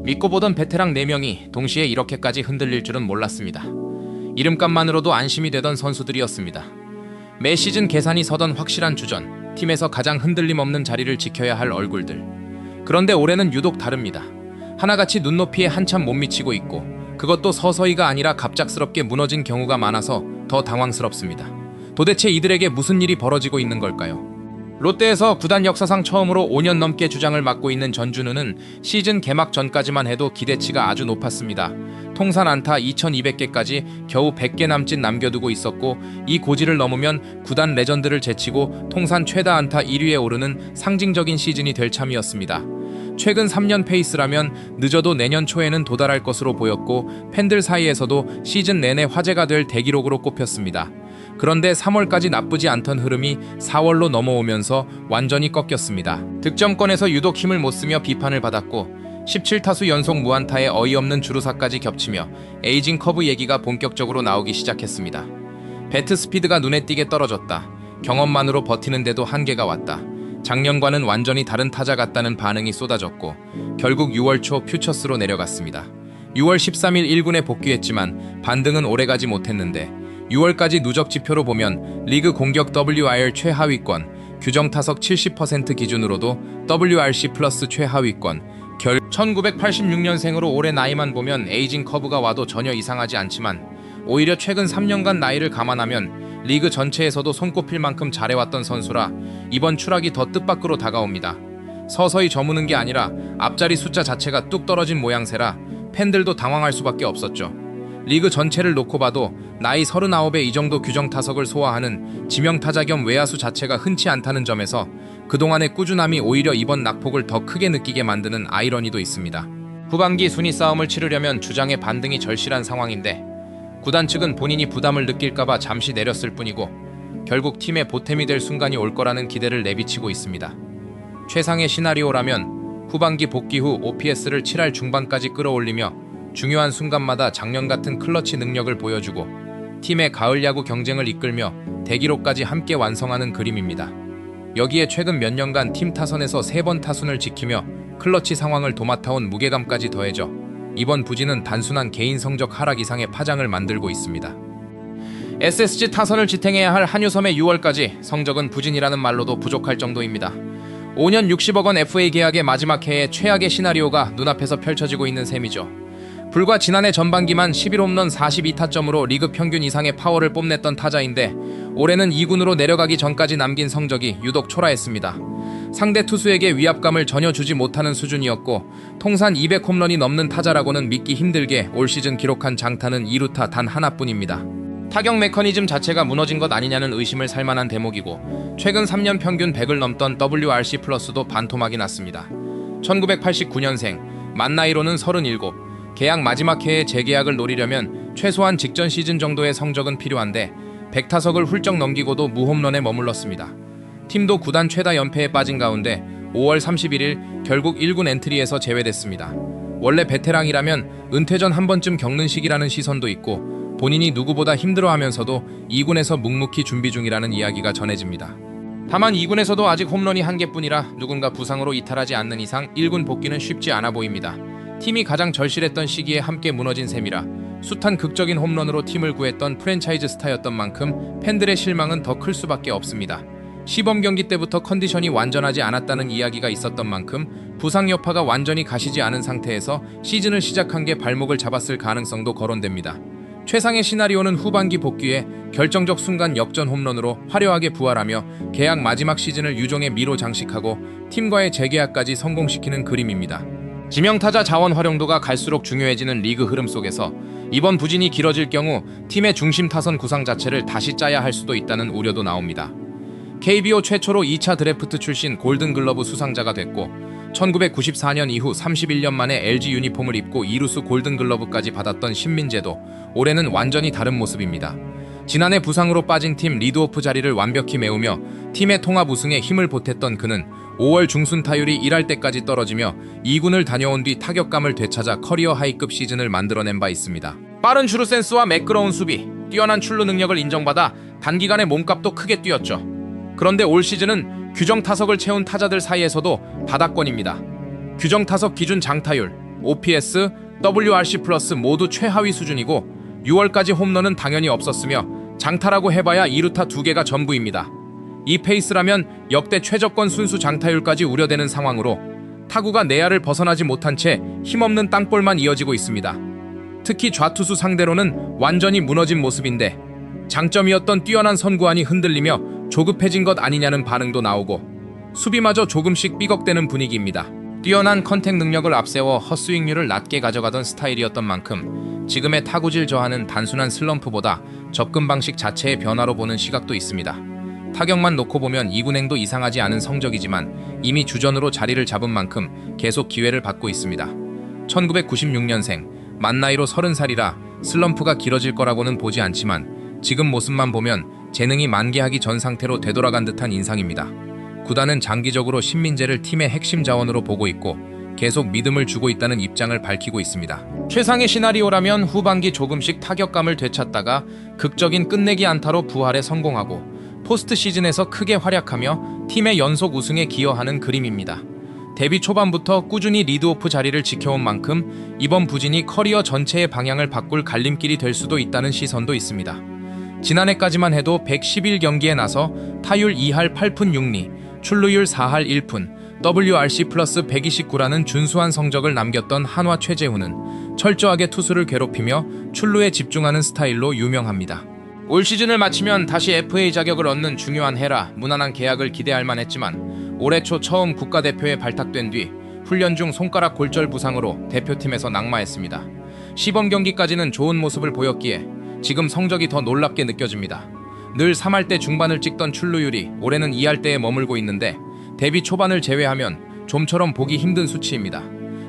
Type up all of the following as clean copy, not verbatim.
믿고 보던 베테랑 4명이 동시에 이렇게까지 흔들릴 줄은 몰랐습니다. 이름값만으로도 안심이 되던 선수들이었습니다. 매 시즌 계산이 서던 확실한 주전, 팀에서 가장 흔들림 없는 자리를 지켜야 할 얼굴들. 그런데 올해는 유독 다릅니다. 하나같이 눈높이에 한참 못 미치고 있고, 그것도 서서히가 아니라 갑작스럽게 무너진 경우가 많아서 더 당황스럽습니다. 도대체 이들에게 무슨 일이 벌어지고 있는 걸까요? 롯데에서 구단 역사상 처음으로 5년 넘게 주장을 맡고 있는 전준우는 시즌 개막 전까지만 해도 기대치가 아주 높았습니다. 통산 안타 2200개까지 겨우 100개 남짓 남겨두고 있었고, 이 고지를 넘으면 구단 레전드를 제치고 통산 최다 안타 1위에 오르는 상징적인 시즌이 될 참이었습니다. 최근 3년 페이스라면 늦어도 내년 초에는 도달할 것으로 보였고, 팬들 사이에서도 시즌 내내 화제가 될 대기록으로 꼽혔습니다. 그런데 3월까지 나쁘지 않던 흐름이 4월로 넘어오면서 완전히 꺾였습니다. 득점권에서 유독 힘을 못 쓰며 비판을 받았고, 17타수 연속 무안타에 어이없는 주루사까지 겹치며 에이징 커브 얘기가 본격적으로 나오기 시작했습니다. 배트 스피드가 눈에 띄게 떨어졌다. 경험만으로 버티는데도 한계가 왔다. 작년과는 완전히 다른 타자 같다는 반응이 쏟아졌고, 결국 6월 초 퓨처스로 내려갔습니다. 6월 13일 1군에 복귀했지만 반등은 오래가지 못했는데, 6월까지 누적 지표로 보면 리그 공격 WR 최하위권, 규정 타석 70% 기준으로도 WRC 플러스 최하위권, 1986년생으로 올해 나이만 보면 에이징 커브가 와도 전혀 이상하지 않지만, 오히려 최근 3년간 나이를 감안하면 리그 전체에서도 손꼽힐 만큼 잘해왔던 선수라 이번 추락이 더 뜻밖으로 다가옵니다. 서서히 저무는 게 아니라 앞자리 숫자 자체가 뚝 떨어진 모양새라 팬들도 당황할 수밖에 없었죠. 리그 전체를 놓고 봐도 나이 39에 이 정도 규정 타석을 소화하는 지명타자 겸 외야수 자체가 흔치 않다는 점에서 그동안의 꾸준함이 오히려 이번 낙폭을 더 크게 느끼게 만드는 아이러니도 있습니다. 후반기 순위 싸움을 치르려면 주장의 반등이 절실한 상황인데, 구단 측은 본인이 부담을 느낄까봐 잠시 내렸을 뿐이고, 결국 팀의 보탬이 될 순간이 올 거라는 기대를 내비치고 있습니다. 최상의 시나리오라면 후반기 복귀 후 OPS를 7할 중반까지 끌어올리며 중요한 순간마다 작년 같은 클러치 능력을 보여주고 팀의 가을 야구 경쟁을 이끌며 대기록까지 함께 완성하는 그림입니다. 여기에 최근 몇 년간 팀 타선에서 3번 타순을 지키며 클러치 상황을 도맡아온 무게감까지 더해져 이번 부진은 단순한 개인 성적 하락 이상의 파장을 만들고 있습니다. SSG 타선을 지탱해야 할 한유섬의 6월까지 성적은 부진이라는 말로도 부족할 정도입니다. 5년 60억 원 FA 계약의 마지막 해에 최악의 시나리오가 눈앞에서 펼쳐지고 있는 셈이죠. 불과 지난해 전반기만 11홈런 42타점으로 리그 평균 이상의 파워를 뽐냈던 타자인데, 올해는 2군으로 내려가기 전까지 남긴 성적이 유독 초라했습니다. 상대 투수에게 위압감을 전혀 주지 못하는 수준이었고, 통산 200홈런이 넘는 타자라고는 믿기 힘들게 올 시즌 기록한 장타는 2루타 단 하나뿐입니다. 타격 메커니즘 자체가 무너진 것 아니냐는 의심을 살만한 대목이고, 최근 3년 평균 100을 넘던 WRC 플러스도 반토막이 났습니다. 1989년생, 만 나이로는 37, 계약 마지막 해에 재계약을 노리려면 최소한 직전 시즌 정도의 성적은 필요한데 100타석을 훌쩍 넘기고도 무홈런에 머물렀습니다. 팀도 구단 최다 연패에 빠진 가운데 5월 31일 결국 1군 엔트리에서 제외됐습니다. 원래 베테랑이라면 은퇴 전 한 번쯤 겪는 시기라는 시선도 있고, 본인이 누구보다 힘들어하면서도 2군에서 묵묵히 준비 중이라는 이야기가 전해집니다. 다만 2군에서도 아직 홈런이 한 개뿐이라 누군가 부상으로 이탈하지 않는 이상 1군 복귀는 쉽지 않아 보입니다. 팀이 가장 절실했던 시기에 함께 무너진 셈이라 숱한 극적인 홈런으로 팀을 구했던 프랜차이즈 스타였던 만큼 팬들의 실망은 더 클 수밖에 없습니다. 시범 경기 때부터 컨디션이 완전하지 않았다는 이야기가 있었던 만큼 부상 여파가 완전히 가시지 않은 상태에서 시즌을 시작한 게 발목을 잡았을 가능성도 거론됩니다. 최상의 시나리오는 후반기 복귀에 결정적 순간 역전 홈런으로 화려하게 부활하며 계약 마지막 시즌을 유종의 미로 장식하고 팀과의 재계약까지 성공시키는 그림입니다. 지명타자 자원 활용도가 갈수록 중요해지는 리그 흐름 속에서 이번 부진이 길어질 경우 팀의 중심 타선 구상 자체를 다시 짜야 할 수도 있다는 우려도 나옵니다. KBO 최초로 2차 드래프트 출신 골든글러브 수상자가 됐고, 1994년 이후 31년 만에 LG 유니폼을 입고 이루수 골든글러브까지 받았던 신민재도 올해는 완전히 다른 모습입니다. 지난해 부상으로 빠진 팀 리드오프 자리를 완벽히 메우며 팀의 통합 우승에 힘을 보탰던 그는 5월 중순 타율이 1할 때까지 떨어지며 2군을 다녀온 뒤 타격감을 되찾아 커리어 하이급 시즌을 만들어낸 바 있습니다. 빠른 주루 센스와 매끄러운 수비, 뛰어난 출루 능력을 인정받아 단기간에 몸값도 크게 뛰었죠. 그런데 올 시즌은 규정 타석을 채운 타자들 사이에서도 바닥권입니다. 규정 타석 기준 장타율, OPS, WRC 플러스 모두 최하위 수준이고 6월까지 홈런은 당연히 없었으며 장타라고 해봐야 2루타 2개가 전부입니다. 이 페이스라면 역대 최저권 순수 장타율까지 우려되는 상황으로 타구가 내야를 벗어나지 못한 채 힘없는 땅볼만 이어지고 있습니다. 특히 좌투수 상대로는 완전히 무너진 모습인데 장점이었던 뛰어난 선구안이 흔들리며 조급해진 것 아니냐는 반응도 나오고 수비마저 조금씩 삐걱대는 분위기입니다. 뛰어난 컨택 능력을 앞세워 헛스윙률을 낮게 가져가던 스타일이었던 만큼 지금의 타구질 저하는 단순한 슬럼프보다 접근 방식 자체의 변화로 보는 시각도 있습니다. 타격만 놓고 보면 이군행도 이상하지 않은 성적이지만 이미 주전으로 자리를 잡은 만큼 계속 기회를 받고 있습니다. 1996년생, 만 나이로 30살이라 슬럼프가 길어질 거라고는 보지 않지만 지금 모습만 보면 재능이 만개하기 전 상태로 되돌아간 듯한 인상입니다. 구단은 장기적으로 신민재를 팀의 핵심 자원으로 보고 있고 계속 믿음을 주고 있다는 입장을 밝히고 있습니다. 최상의 시나리오라면 후반기 조금씩 타격감을 되찾다가 극적인 끝내기 안타로 부활에 성공하고 포스트 시즌에서 크게 활약하며 팀의 연속 우승에 기여하는 그림입니다. 데뷔 초반부터 꾸준히 리드오프 자리를 지켜온 만큼 이번 부진이 커리어 전체의 방향을 바꿀 갈림길이 될 수도 있다는 시선도 있습니다. 지난해까지만 해도 111경기에 나서 타율 2할 8푼 6리, 출루율 4할 1푼, WRC 플러스 129라는 준수한 성적을 남겼던 한화 최재훈은 철저하게 투수를 괴롭히며 출루에 집중하는 스타일로 유명합니다. 올 시즌을 마치면 다시 FA 자격을 얻는 중요한 해라 무난한 계약을 기대할 만했지만 올해 초 처음 국가대표에 발탁된 뒤 훈련 중 손가락 골절 부상으로 대표팀에서 낙마했습니다. 시범 경기까지는 좋은 모습을 보였기에 지금 성적이 더 놀랍게 느껴집니다. 늘 3할대 중반을 찍던 출루율이 올해는 2할대에 머물고 있는데 데뷔 초반을 제외하면 좀처럼 보기 힘든 수치입니다.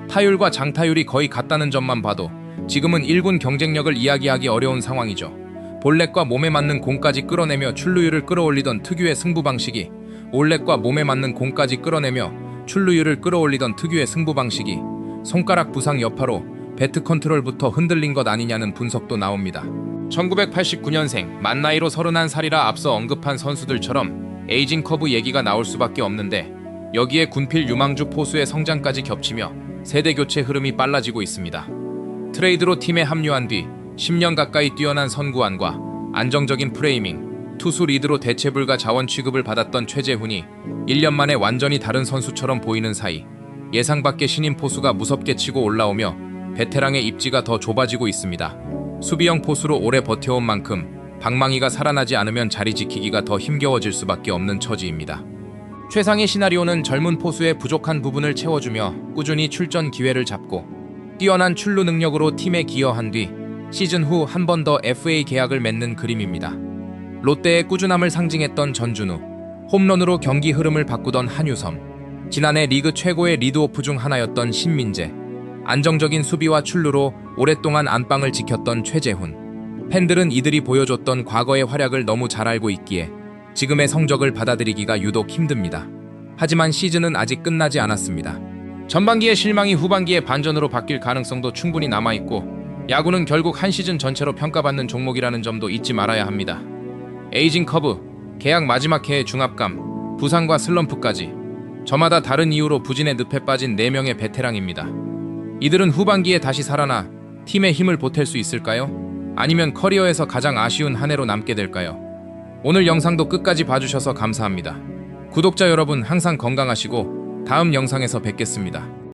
타율과 장타율이 거의 같다는 점만 봐도 지금은 1군 경쟁력을 이야기하기 어려운 상황이죠. 볼넷과 몸에 맞는 공까지 끌어내며 출루율을 끌어올리던 특유의 승부 방식이 올넷과 몸에 맞는 공까지 끌어내며 출루율을 끌어올리던 특유의 승부 방식이 손가락 부상 여파로 배트 컨트롤부터 흔들린 것 아니냐는 분석도 나옵니다. 1989년생, 만 나이로 31살이라 앞서 언급한 선수들처럼 에이징 커브 얘기가 나올 수밖에 없는데 여기에 군필 유망주 포수의 성장까지 겹치며 세대 교체 흐름이 빨라지고 있습니다. 트레이드로 팀에 합류한 뒤 10년 가까이 뛰어난 선구안과 안정적인 프레이밍, 투수 리드로 대체불가 자원 취급을 받았던 최재훈이 1년 만에 완전히 다른 선수처럼 보이는 사이 예상 밖의 신인 포수가 무섭게 치고 올라오며 베테랑의 입지가 더 좁아지고 있습니다. 수비형 포수로 오래 버텨온 만큼 방망이가 살아나지 않으면 자리 지키기가 더 힘겨워질 수밖에 없는 처지입니다. 최상의 시나리오는 젊은 포수의 부족한 부분을 채워주며 꾸준히 출전 기회를 잡고 뛰어난 출루 능력으로 팀에 기여한 뒤 시즌 후 한 번 더 FA 계약을 맺는 그림입니다. 롯데의 꾸준함을 상징했던 전준우, 홈런으로 경기 흐름을 바꾸던 한유섬, 지난해 리그 최고의 리드오프 중 하나였던 신민재, 안정적인 수비와 출루로 오랫동안 안방을 지켰던 최재훈. 팬들은 이들이 보여줬던 과거의 활약을 너무 잘 알고 있기에 지금의 성적을 받아들이기가 유독 힘듭니다. 하지만 시즌은 아직 끝나지 않았습니다. 전반기의 실망이 후반기의 반전으로 바뀔 가능성도 충분히 남아있고 야구는 결국 한 시즌 전체로 평가받는 종목이라는 점도 잊지 말아야 합니다. 에이징 커브, 계약 마지막 해의 중압감, 부상과 슬럼프까지 저마다 다른 이유로 부진의 늪에 빠진 4명의 베테랑입니다. 이들은 후반기에 다시 살아나 팀의 힘을 보탤 수 있을까요? 아니면 커리어에서 가장 아쉬운 한 해로 남게 될까요? 오늘 영상도 끝까지 봐주셔서 감사합니다. 구독자 여러분 항상 건강하시고 다음 영상에서 뵙겠습니다.